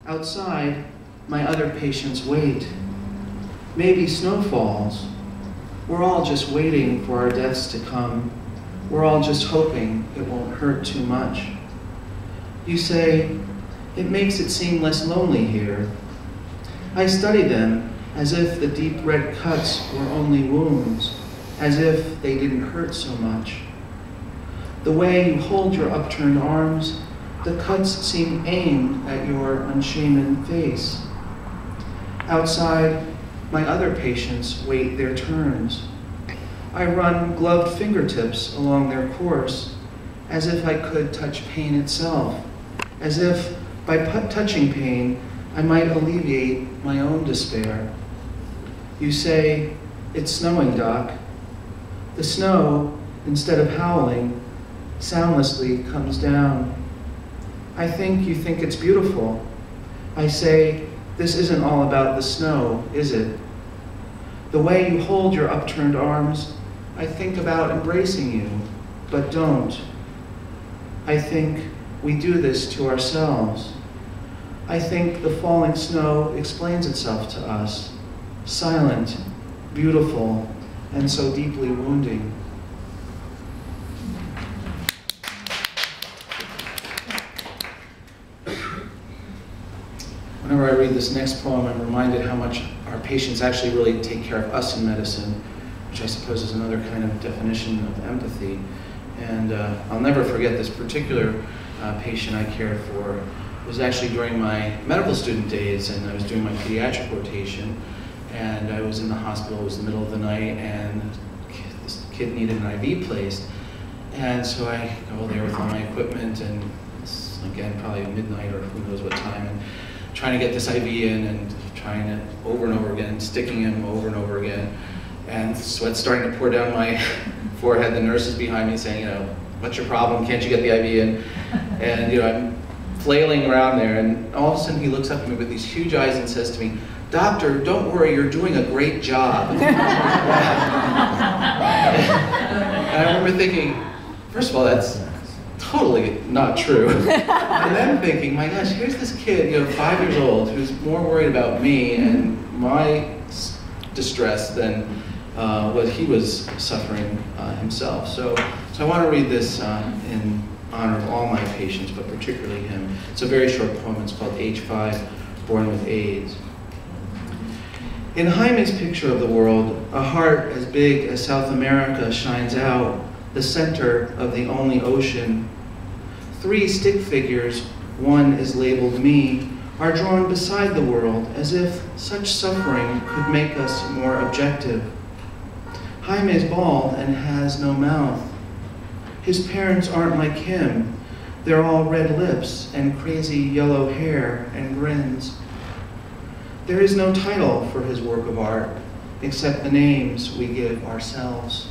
Outside, my other patients wait. Maybe snow falls. We're all just waiting for our deaths to come. We're all just hoping it won't hurt too much. You say, it makes it seem less lonely here. I study them as if the deep red cuts were only wounds, as if they didn't hurt so much. The way you hold your upturned arms, the cuts seem aimed at your unshaven face. Outside, my other patients wait their turns. I run gloved fingertips along their course, as if I could touch pain itself, as if by touching pain, I might alleviate my own despair. You say, it's snowing, Doc. The snow, instead of howling, soundlessly comes down. I think you think it's beautiful. I say, this isn't all about the snow, is it? The way you hold your upturned arms, I think about embracing you, but don't. I think we do this to ourselves. I think the falling snow explains itself to us, silent, beautiful, and so deeply wounding. Whenever I read this next poem, I'm reminded how much our patients actually really take care of us in medicine, which I suppose is another kind of definition of empathy. And I'll never forget this particular patient I cared for. It was actually during my medical student days, and I was doing my pediatric rotation, and I was in the hospital. It was the middle of the night, and this kid needed an IV placed. And so I go there with all my equipment, and it's, again, probably midnight or who knows what time, and trying to get this IV in and trying it over and over again, sticking him over and over again. And sweat's starting to pour down my forehead. The nurse is behind me saying, what's your problem? Can't you get the IV in? And I'm flailing around there, and all of a sudden he looks up at me with these huge eyes and says to me, "Doctor, don't worry, you're doing a great job." And I remember thinking, first of all, that's totally not true. And then thinking, my gosh, here's this kid, 5 years old, who's more worried about me and my distress than what he was suffering himself. So I want to read this in honor of all my patients, but particularly him. It's a very short poem. It's called Age 5, Born with AIDS. In Jaime's picture of the world, a heart as big as South America shines out, the center of the only ocean. 3 stick figures, one is labeled me, are drawn beside the world as if such suffering could make us more objective. Jaime is bald and has no mouth. His parents aren't like him. They're all red lips and crazy yellow hair and grins. There is no title for his work of art except the names we give ourselves.